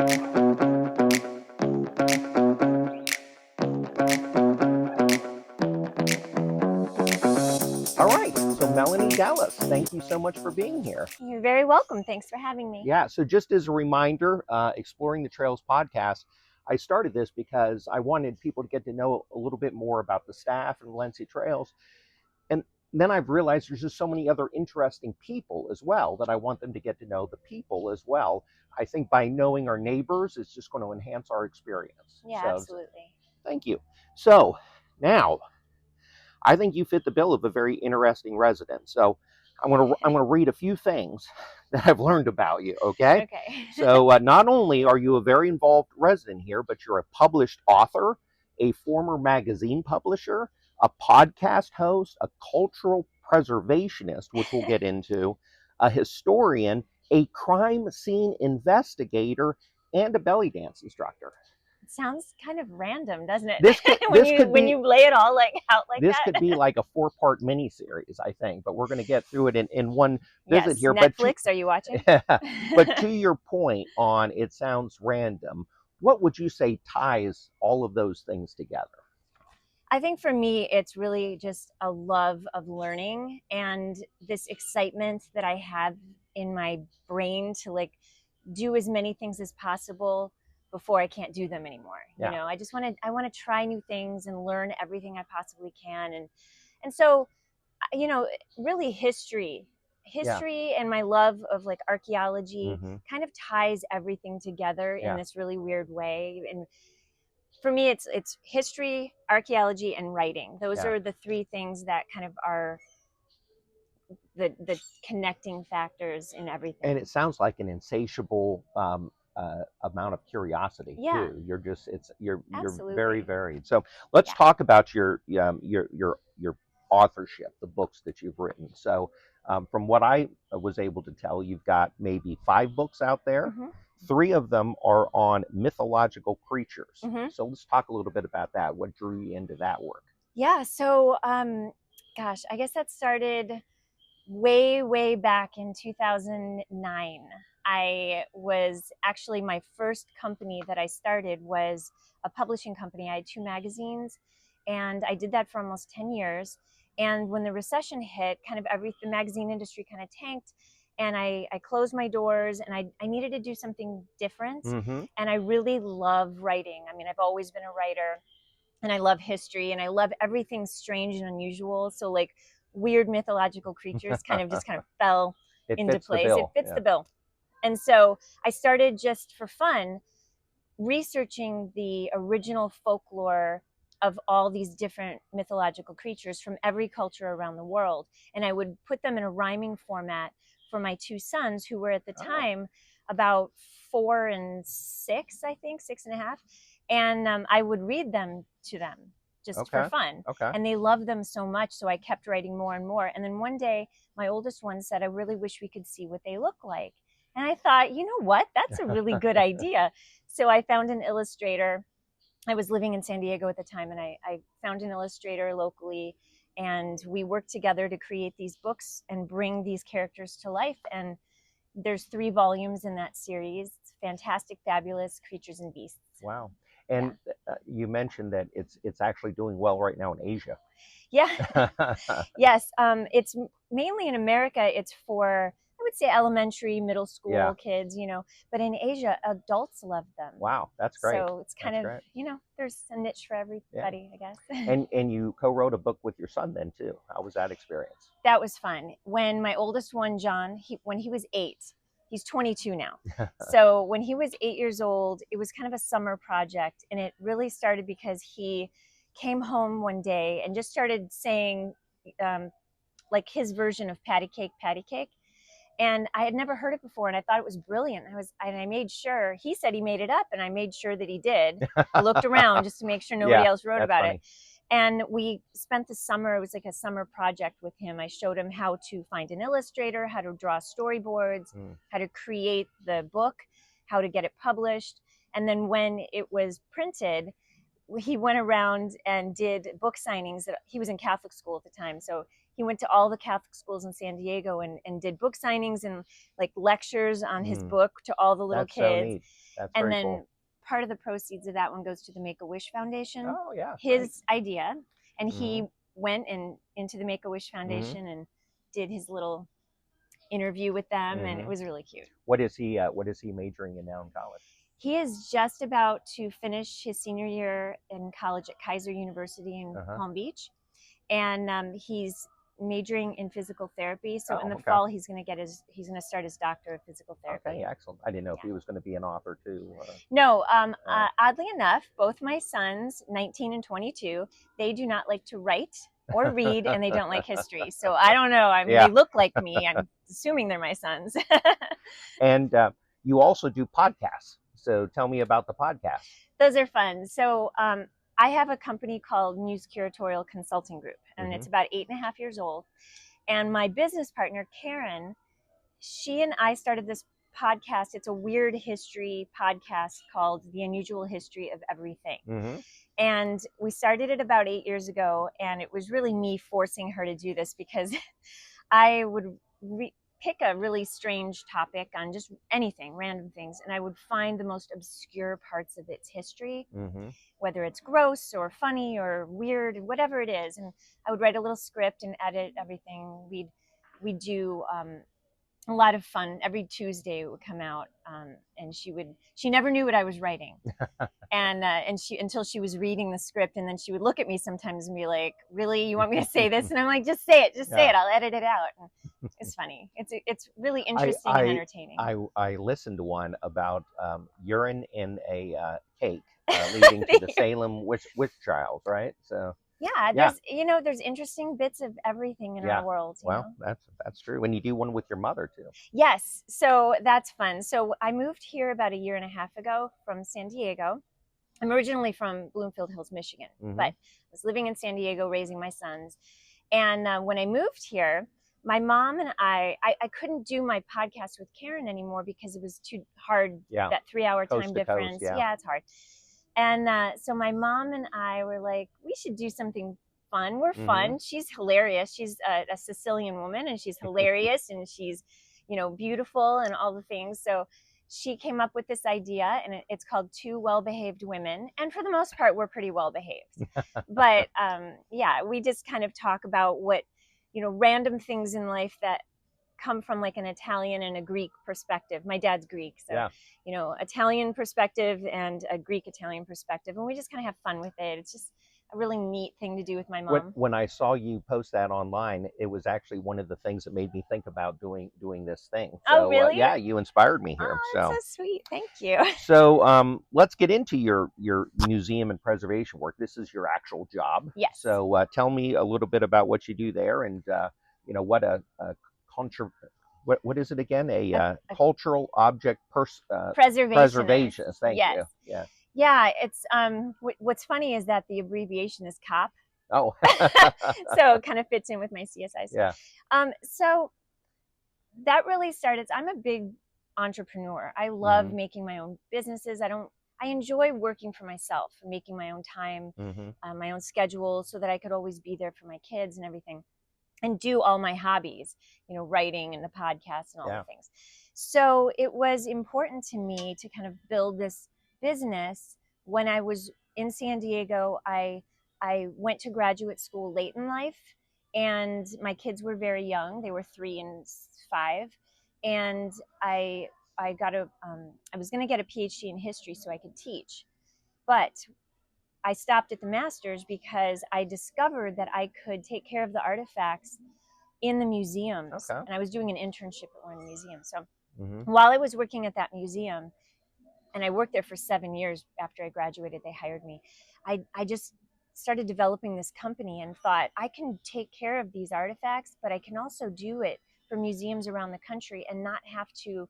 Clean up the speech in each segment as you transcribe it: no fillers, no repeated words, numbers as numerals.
All right, so Melanie Dellas, thank you so much for being here. You're very welcome. Thanks for having me. Yeah, so just as a reminder, Exploring the Trails podcast, I started this because I wanted people to get to know a little bit more about the staff and Valencia Trails. And then I've realized there's just so many other interesting people as well that I want them to get to know the people as well. I think by knowing our neighbors, it's just going to enhance our experience. Yeah, So absolutely. thank you. So now I think you fit the bill of a very interesting resident. So I'm gonna read a few things that I've learned about you. Okay. Okay. So not only are you a very involved resident here, but you're a published author, a former magazine publisher, a podcast host, a cultural preservationist, which we'll get into, a historian, a crime scene investigator, and a belly dance instructor. It sounds kind of random, doesn't it? This could, when this you could when be you lay it all out like this that. could be like a 4-part miniseries, I think, but we're going to get through it in one visit Yes, here. Netflix, are you watching? But to your point on it sounds random, what would you say ties all of those things together? I think for me, it's really just a love of learning and this excitement that I have in my brain to like do as many things as possible before I can't do them anymore. Yeah. You know, I want to try new things and learn everything I possibly can. And so, you know, really history Yeah. and my love of like archaeology Mm-hmm. kind of ties everything together Yeah. in this really weird way. And for me, it's history, archaeology, and writing. Those Yeah. are the three things that kind of are the connecting factors in everything. And it sounds like an insatiable amount of curiosity Yeah. too. You're Absolutely. very varied. So let's Yeah. talk about your authorship, the books that you've written. So from what I was able to tell, you've got maybe 5 books out there. Mm-hmm. 3 of them are on mythological creatures. Mm-hmm. So let's talk a little bit about that. What drew you into that work? Yeah. So, gosh, I guess that started way back in 2009. I was actually, my first company that I started was a publishing company. I had 2 magazines, and I did that for almost 10 years. And when the recession hit, kind of the magazine industry kind of tanked, and I closed my doors, and I needed to do something different. Mm-hmm. And I really love writing. I mean, I've always been a writer, and I love history, and I love everything strange and unusual. So like weird mythological creatures kind of fell into place. It fits the bill. And so I started just for fun researching the original folklore of all these different mythological creatures from every culture around the world. And I would put them in a rhyming format for my 2 sons, who were at the time about 4 and 6, I think, 6.5. And I would read them to them just for fun. Okay. And they loved them so much. So I kept writing more and more. And then one day, my oldest one said, I really wish we could see what they look like. And I thought, you know what? That's a really good idea. So I found an illustrator. I was living in San Diego at the time, and I found an illustrator locally, and we worked together to create these books and bring these characters to life. And there's 3 volumes in that series. It's Fantastic, Fabulous Creatures and Beasts. Wow. And you mentioned that it's actually doing well right now in Asia. Yeah. Yes. It's mainly in America. It's for, I would say, elementary, middle school kids, you know, but in Asia, adults love them. Wow, that's great. So it's kind of, you know, there's a niche for everybody, I guess. And you co-wrote a book with your son then too. How was that experience? That was fun. When my oldest one, John, when he was 8, he's 22 now. So when he was 8 years old, it was kind of a summer project. And it really started because he came home one day and just started saying like his version of patty cake. And I had never heard it before, and I thought it was brilliant. I made sure, he said he made it up, and I made sure that he did. I looked around just to make sure nobody else wrote about it. And we spent the summer, it was like a summer project with him. I showed him how to find an illustrator, how to draw storyboards, how to create the book, how to get it published. And then when it was printed, he went around and did book signings. He was in Catholic school at the time, so he went to all the Catholic schools in San Diego and did book signings and like lectures on his Mm, book to all the little that's so kids. neat. That's And very then cool. part of the proceeds of that one goes to the Make-A-Wish Foundation, Oh yeah, great. his idea. And Hmm. he went into the Make-A-Wish Hmm. Foundation and did his little interview with them, and it Hmm. was really cute. What is he majoring in now in college? He is just about to finish his senior year in college at Kaiser University in Uh-huh. Palm Beach, and he's majoring in physical therapy. So in Oh, the okay. fall, he's going to start his doctor of physical Okay, therapy. excellent. I didn't know if Yeah. he was going to be an author too. No, Uh, oddly enough, both my sons, 19 and 22, they do not like to write or read, and they don't like history. So I don't know. I mean, yeah, they look like me. I'm assuming they're my sons. and you also do podcasts. So tell me about the podcast. Those are fun. So I have a company called News Curatorial Consulting Group, and Hmm. it's about 8.5 years old. And my business partner, Karen, she and I started this podcast. It's a weird history podcast called The Unusual History of Everything. Hmm. And we started it about 8 years ago. And it was really me forcing her to do this because I would pick a really strange topic on just anything, random things, and I would find the most obscure parts of its history, Hmm. whether it's gross or funny or weird, whatever it is. And I would write a little script and edit everything. We'd do a lot of fun. Every Tuesday it would come out, and she never knew what I was writing, and she until she was reading the script, and then she would look at me sometimes and be like, "Really, you want me to say this?" And I'm like, "Just say it, just say Yeah. it. I'll edit it out." And it's funny. It's really I interesting and I entertaining. I listened to one about urine in a cake leading to the Salem witch trials, right? So Yeah, yeah, there's interesting bits of everything in yeah. our world. Well, that's true. And you do one with your mother too. Yes, so that's fun. So I moved here about a year and a half ago from San Diego. I'm originally from Bloomfield Hills, Michigan, but Hmm. I was living in San Diego raising my sons. And when I moved here, my mom and I couldn't do my podcast with Karen anymore because it was too hard, Yeah, that 3 hour coast time to coast. difference. Yeah. Yeah, it's hard. And so my mom and I were like, we should do something fun. We're Hmm. fun. She's hilarious. She's a Sicilian woman, and she's hilarious, and she's, beautiful and all the things. So she came up with this idea, and it's called Two Well-Behaved Women. And for the most part, we're pretty well behaved. But yeah, we just kind of talk about what, random things in life that come from like an Italian and a Greek perspective. My dad's Greek, so Yeah. Italian perspective and a Greek Italian perspective, and we just kind of have fun with it. It's just a really neat thing to do with my mom. When I saw you post that online, it was actually one of the things that made me think about doing this thing. Oh, So really? yeah, you inspired me here. Oh, that's So so sweet. Thank you. let's get into your museum and preservation work. This is your actual job. Yes. So tell me a little bit about what you do there, and what a contra- what is it again? A cultural object Preservationist. preservation. Thank Yes. you. Yeah. Yeah, it's what's funny is that the abbreviation is COP. Oh. So it kind of fits in with my CSI stuff. Yeah. So that really started. I'm a big entrepreneur. I love Mhm. making my own businesses. I enjoy working for myself, making my own time, Mhm. my own schedule, so that I could always be there for my kids and everything, and do all my hobbies, writing and the podcast and all Yeah. the things. So it was important to me to kind of build this business. When I was in San Diego, I went to graduate school late in life, and my kids were very young. They were 3 and 5, and I got I was going to get a PhD in history so I could teach, but I stopped at the master's because I discovered that I could take care of the artifacts in the museums. Okay. And I was doing an internship at one museum. So Mhm. while I was working at that museum, and I worked there for 7 years after I graduated, they hired me. I just started developing this company and thought, I can take care of these artifacts, but I can also do it for museums around the country and not have to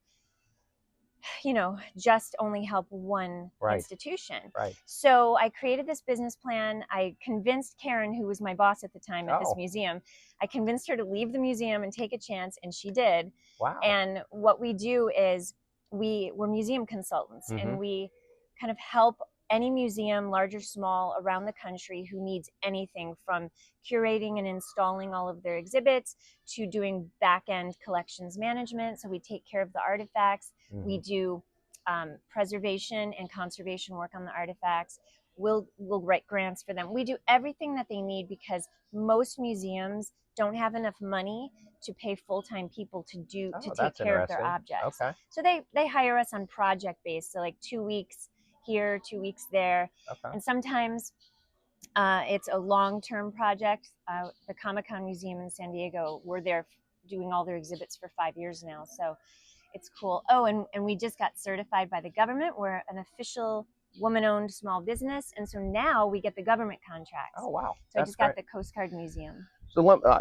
just only help one Right. institution. Right. So I created this business plan. I convinced Karen, who was my boss at the time at this Oh. museum, I convinced her to leave the museum and take a chance, and she did. Wow. And what we do is we're museum consultants, and Mhm. we kind of help any museum, large or small, around the country who needs anything from curating and installing all of their exhibits to doing back-end collections management. So we take care of the artifacts. We do preservation and conservation work on the artifacts. We'll write grants for them. We do everything that they need because most museums don't have enough money to pay full-time people to take care of their objects. Okay. So they hire us on project based. So like 2 weeks here, 2 weeks there. Okay. And sometimes it's a long-term project. The Comic-Con Museum in San Diego, we're there doing all their exhibits for 5 years now. So it's cool. Oh, and we just got certified by the government. We're an official woman-owned small business, and so now we get the government contracts. Oh, wow. So I just got the Coast Guard Museum.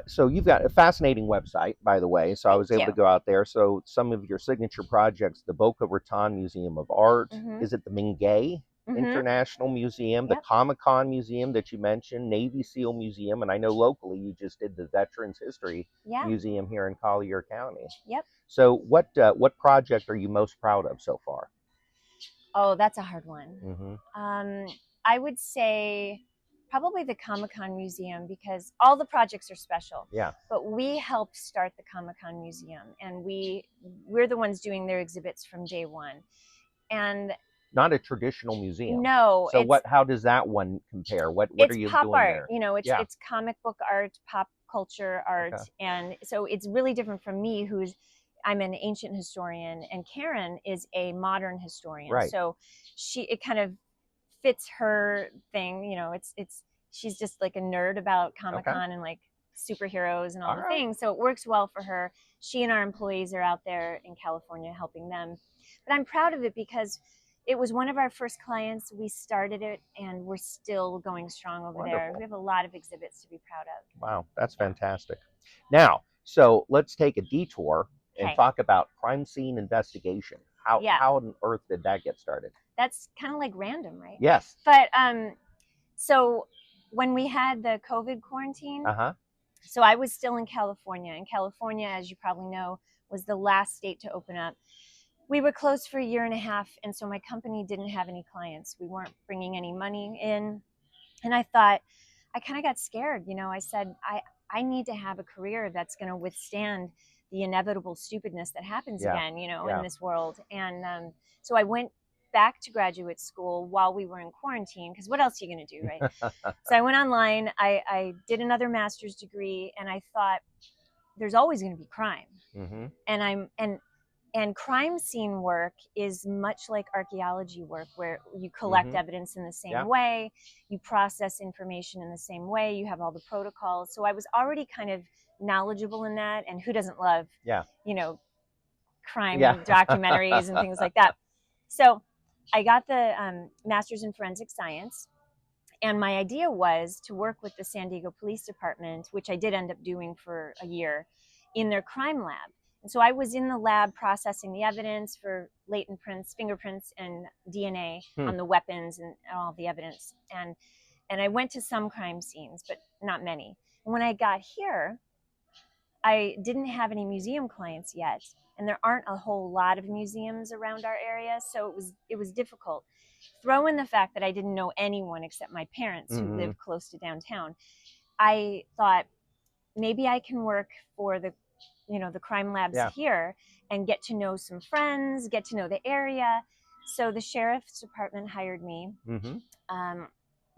So you've got a fascinating website, by the way. So I was able to go out there. So some of your signature projects, the Boca Raton Museum of Art, is it the Mingay International Museum, the Comic-Con Museum that you mentioned, Navy SEAL Museum, and I know locally you just did the Veterans History Museum here in Collier County. Yep. So what project are you most proud of so far? Oh, that's a hard one. I would say probably the Comic-Con Museum, because all the projects are special. Yeah. But we helped start the Comic-Con Museum, and we're the ones doing their exhibits from day one. And not a traditional museum. No. So how does that one compare? What are you pop doing art, there? You know, it's comic book art, pop culture art. Okay. And so it's really different from me, I'm an ancient historian, and Karen is a modern historian. Right. So it kind of fits her thing. You know, she's just like a nerd about Comic-Con and like superheroes and all the things. So it works well for her. She and our employees are out there in California helping them. But I'm proud of it because it was one of our first clients. We started it, and we're still going strong over there. We have a lot of exhibits to be proud of. Wow, that's fantastic. Now, so let's take a detour and talk about crime scene investigation. How on earth did that get started? That's kind of like random, right? Yes. But so when we had the COVID quarantine, so I was still in California. And California, as you probably know, was the last state to open up. We were closed for 1.5 years, and so my company didn't have any clients. We weren't bringing any money in. And I thought, I kind of got scared. You know, I said, I need to have a career that's going to withstand the inevitable stupidness that happens again, you know, in this world. And so I went back to graduate school while we were in quarantine, because what else are you going to do, right? So I went online, I did another master's degree, and I thought, there's always going to be crime. And crime scene work is much like archaeology work, where you collect evidence in the same way, you process information in the same way, you have all the protocols. So I was already kind of knowledgeable in that, and who doesn't love, you know, crime documentaries and things like that. So I got the master's in forensic science, and my idea was to work with the San Diego Police Department, which I did end up doing for a year, in their crime lab. And so I was in the lab processing the evidence for latent prints, fingerprints, and DNA on the weapons and all the evidence. And I went to some crime scenes, but not many. And when I got here, I didn't have any museum clients yet, and there aren't a whole lot of museums around our area, so it was difficult. Throw in the fact that I didn't know anyone except my parents who lived close to downtown. I thought, maybe I can work for the crime labs here and get to know some friends, get to know the area. So the sheriff's department hired me,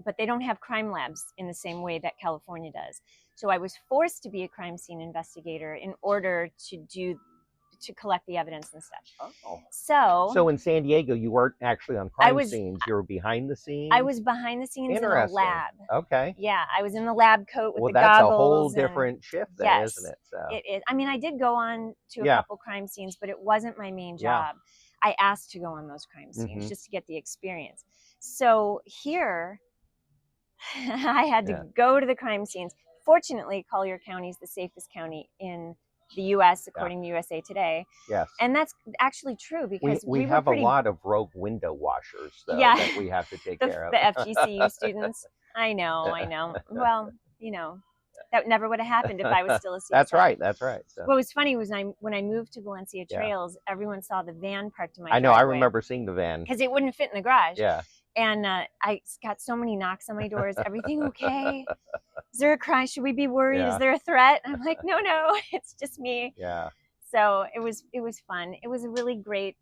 but they don't have crime labs in the same way that California does. So I was forced to be a crime scene investigator in order to collect the evidence and stuff. So in San Diego, you weren't actually on crime scenes. You were behind the scenes? I was behind the scenes in a lab. Okay. Yeah, I was in the lab coat with the that's goggles. A whole different shift then, isn't it? So. It is. I mean, I did go on to a couple crime scenes, but it wasn't my main job. I asked to go on those crime scenes just to get the experience. So here, I had to go to the crime scenes. Fortunately, Collier County is the safest county in the U.S. according to USA Today. Yes. And that's actually true, because we have a lot of rogue window washers, though, that we have to take care of. The FGCU students. I know. Well, you know, That never would have happened if I was still a CSA. That's right. That's right. So. What was funny was when I moved to Valencia Yeah. Trails, everyone saw the van parked in my I know. driveway. I remember seeing the van. Because it wouldn't fit in the garage. Yeah. And I got so many knocks on my doors. Everything okay? Is there a cry? Should we be worried? Yeah. Is there a threat? And I'm like, no, it's just me. Yeah. So it was fun. It was a really great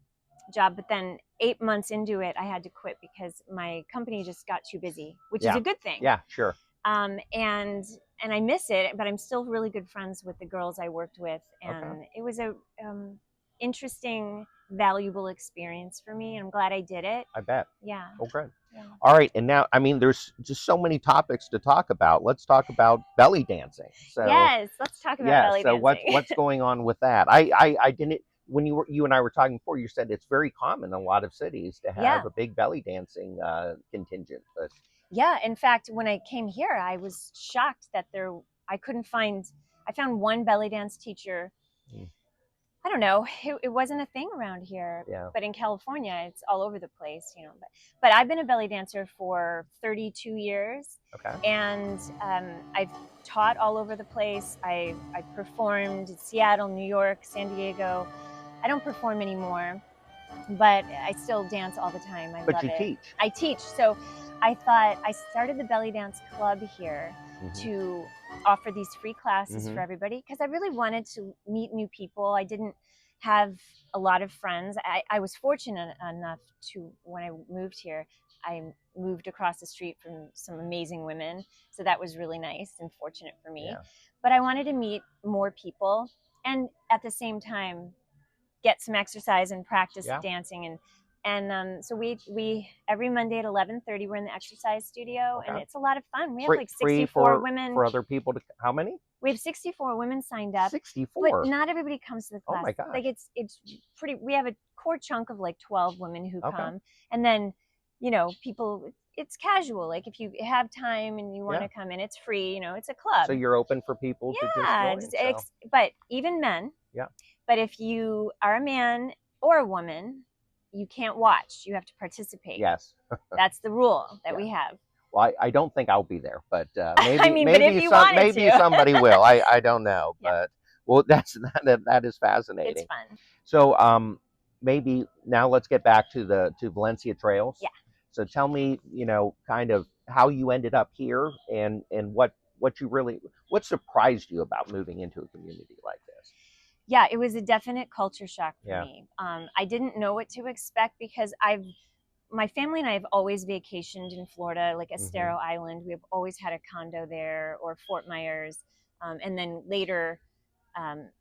job. But then 8 months into it, I had to quit because my company just got too busy, which is a good thing. Yeah, sure. And I miss it, but I'm still really good friends with the girls I worked with, and it was a interesting, valuable experience for me. And I'm glad I did it. I bet. Yeah. Oh, good. Yeah. All right, and now, I mean, there's just so many topics to talk about. Let's talk about belly dancing. So yes, let's talk about belly dancing. So what's going on with that? I didn't, when you and I were talking before, you said it's very common in a lot of cities to have a big belly dancing contingent. But yeah, in fact, when I came here, I was shocked that I found one belly dance teacher. I don't know. It wasn't a thing around here. Yeah. But in California, it's all over the place, you know. But I've been a belly dancer for 32 years. Okay. And I've taught all over the place. I performed in Seattle, New York, San Diego. I don't perform anymore, but I still dance all the time. I love it. Teach. I teach. So I thought I started the belly dance club here to offer these free classes for everybody because I really wanted to meet new people. I didn't have a lot of friends. I was fortunate enough to, when I moved here, I moved across the street from some amazing women. So that was really nice and fortunate for me. Yeah. But I wanted to meet more people and at the same time get some exercise and practice dancing. And so we every Monday at 11:30 we're in the exercise studio and it's a lot of fun. We have like 64 women. For other people to, how many? We have 64 women signed up. 64. But not everybody comes to the class. Oh my gosh. Like it's pretty, we have a core chunk of like 12 women who come. And then, you know, people, it's casual. Like if you have time and you want to come in, it's free, you know, it's a club. So you're open for people to just join. But even men. Yeah. But if you are a man or a woman, you can't watch. You have to participate. Yes. That's the rule that we have. Well, I don't think I'll be there, but maybe I mean, maybe somebody will. I don't know, but well, that is fascinating. It's fun. So maybe now let's get back to Valencia Trails. Yeah. So tell me, you know, kind of how you ended up here and what surprised you about moving into a community like this? Yeah, it was a definite culture shock for me. I didn't know what to expect because my family and I have always vacationed in Florida, like Estero Island. We have always had a condo there, or Fort Myers, and then later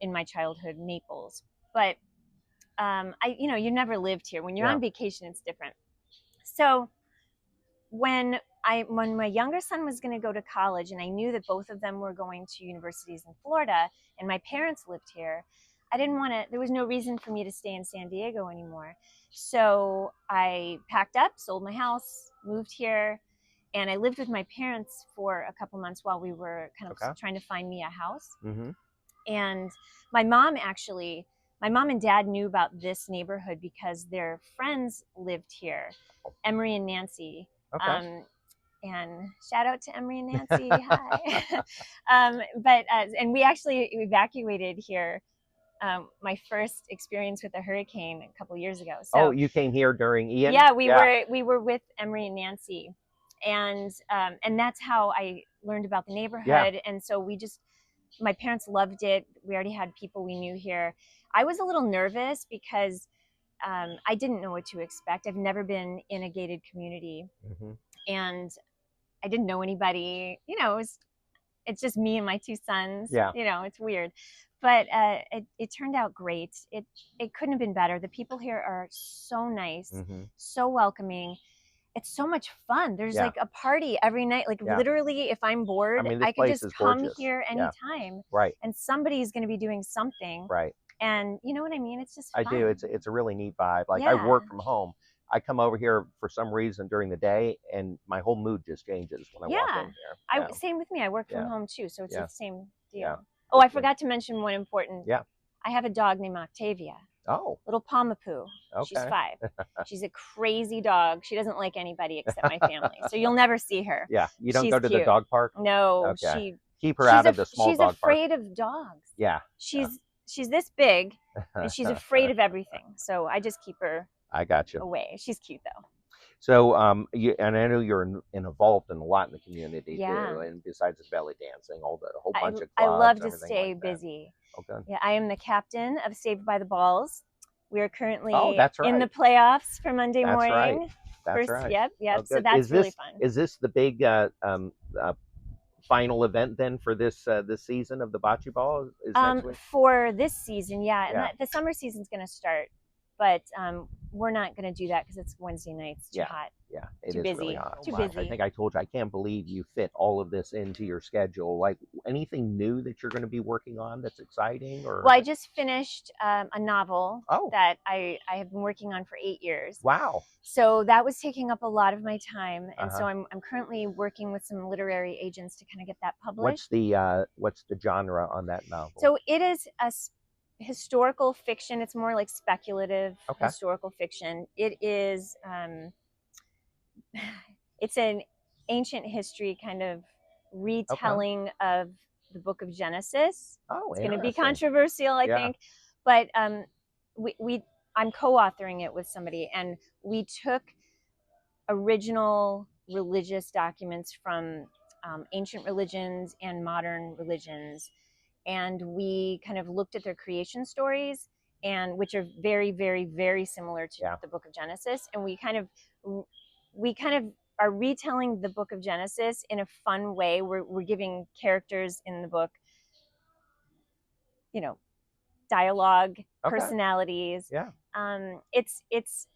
in my childhood, Naples. But you never lived here. When you're on vacation, it's different. So when my younger son was going to go to college, and I knew that both of them were going to universities in Florida, and my parents lived here, I didn't want to, there was no reason for me to stay in San Diego anymore. So I packed up, sold my house, moved here, and I lived with my parents for a couple months while we were kind of trying to find me a house. And my mom and dad knew about this neighborhood because their friends lived here, Emery and Nancy. And shout out to Emery and Nancy. Hi. And we actually evacuated here. My first experience with a hurricane a couple years ago. So, you came here during Ian? Yeah, we were with Emery and Nancy, and that's how I learned about the neighborhood. Yeah. And so my parents loved it. We already had people we knew here. I was a little nervous because I didn't know what to expect. I've never been in a gated community, and I didn't know anybody. You know, it's just me and my two sons. Yeah. You know, it's weird. But it turned out great. It couldn't have been better. The people here are so nice, so welcoming. It's so much fun. There's like a party every night. Like literally, if I'm bored, I could just come here anytime. Right. And somebody's going to be doing something. Right. And you know what I mean? It's just fun. I do. It's a really neat vibe. Like I work from home. I come over here for some reason during the day, and my whole mood just changes when I walk in here. Same with me. I work from home too, so it's the same deal. Yeah. Oh, I forgot to mention one important. Yeah. I have a dog named Octavia. Oh. Little Palmapoo. Okay. She's 5. She's a crazy dog. She doesn't like anybody except my family. So you'll never see her. Yeah. You don't She's go to cute. the dog park? No. Okay. keep her out of the small she's dog park. afraid of dogs. Yeah. She's this big, and she's afraid of everything. So I just keep her I got you. away. She's cute though. So, and I know you're involved in a lot in the community Yeah. too, and besides the belly dancing, a whole I, bunch of I clubs, love to everything stay like that. busy. Okay. Yeah, I am the captain of Saved by the Balls. We are currently that's in the right. playoffs for Monday That's right. morning. That's First, right. yep. Oh, So good. that's really fun. Is this the big final event then for this season of the bocce ball? Is next week? For this season, yeah. Yeah. And the summer season's going to start, but we're not going to do that because it's Wednesday nights. Too hot. Yeah, it Too is busy. really hot. Too Much. busy. I think I told you I can't believe you fit all of this into your schedule. Like anything new that you're going to be working on that's exciting, or? Well, I just finished a novel Oh. that I have been working on for 8 years. Wow. So that was taking up a lot of my time, and so I'm currently working with some literary agents to kind of get that published. What's the genre on that novel? So it is a historical fiction. It's more like speculative historical fiction. It is it's an ancient history kind of retelling of the book of Genesis. Oh, it's going to be controversial, I think, but I'm co-authoring it with somebody, and we took original religious documents from ancient religions and modern religions, and we kind of looked at their creation stories, and which are very, very, very similar to the book of Genesis, and we kind of are retelling the book of Genesis in a fun way. We're giving characters in the book, dialogue, personalities. Yeah. It's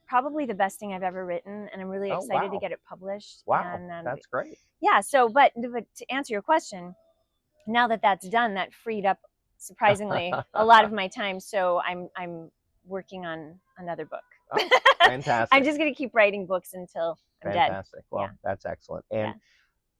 probably the best thing I've ever written, and I'm really excited to get it published. Wow, and, that's great. Yeah. So, but to answer your question, now that that's done, that freed up surprisingly a lot of my time. So I'm working on another book. Oh, fantastic. I'm just going to keep writing books until I'm dead. Fantastic. Well, that's excellent. And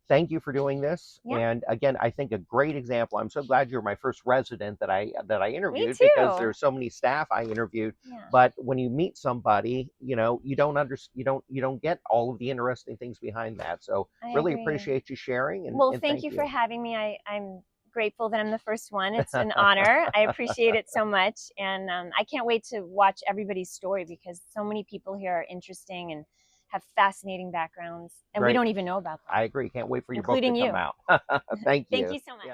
thank you for doing this. And again, I think a great example. I'm so glad you're my first resident that I interviewed, because there's so many staff I interviewed. But when you meet somebody, you don't get all of the interesting things behind that. So I really appreciate you sharing. And well, thank you for having me. I'm grateful that I'm the first one. It's an honor. I appreciate it so much, and I can't wait to watch everybody's story, because so many people here are interesting and have fascinating backgrounds, and we don't even know about them. I agree. Can't wait for your book to come out. Thank you. Thank you so much.